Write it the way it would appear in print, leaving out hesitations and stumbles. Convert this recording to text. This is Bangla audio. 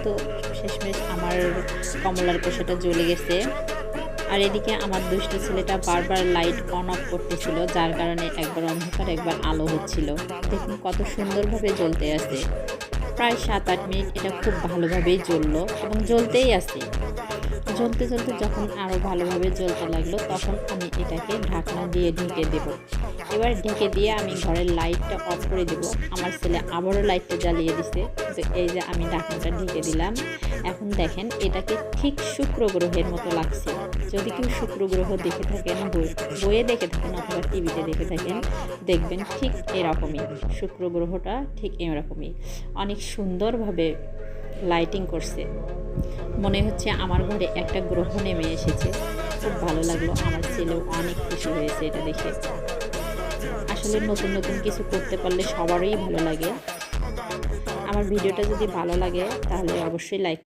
কিন্তু শেষমেশ আমার কমলার খোসাটা জ্বলে গেছে। আর এদিকে আমার দুষ্ট ছেলেটা বারবার লাইট অন অফ করতেছিল, যার কারণে একবার অন্ধকার একবার আলো হচ্ছিল। দেখুন কত সুন্দরভাবে জ্বলতে আছে। প্রায় 7-8 মিনিট এটা খুব ভালোভাবেই জ্বললো এবং জ্বলতেই আছে। জ্বলতে জ্বলতে যখন আরও ভালোভাবে জ্বলতে লাগলো, তখন আমি এটাকে ঢাকনা দিয়ে ঢেকে দেব। এবার ঢেকে দিয়ে আমি ঘরের লাইটটা অফ করে দেব। আমার ছেলে আবারও লাইটটা জ্বালিয়ে দিছে। তো এই যে আমি ঢাকনাটা ঢেকে দিলাম। এখন দেখেন এটাকে ঠিক শুক্র গ্রহের মতো লাগছে। যদি কেউ শুক্র গ্রহ দেখে থাকেন, বইয়ে দেখে থাকেন অথবা টিভিতে দেখে থাকেন, দেখবেন ঠিক এরকমই। শুক্র গ্রহটা ঠিক এরকমই অনেক সুন্দরভাবে লাইটিং করছে। মনে হচ্ছে আমার ঘরে একটা গ্রহ নেমে এসেছে। খুব ভালো লাগলো, আমার ছেলেও অনেক খুশি হয়েছে এটা দেখে। আসলে নতুন নতুন কিছু করতে পারলে সবারই ভালো লাগে। আমার ভিডিওটা যদি ভালো লাগে তাহলে অবশ্যই লাইক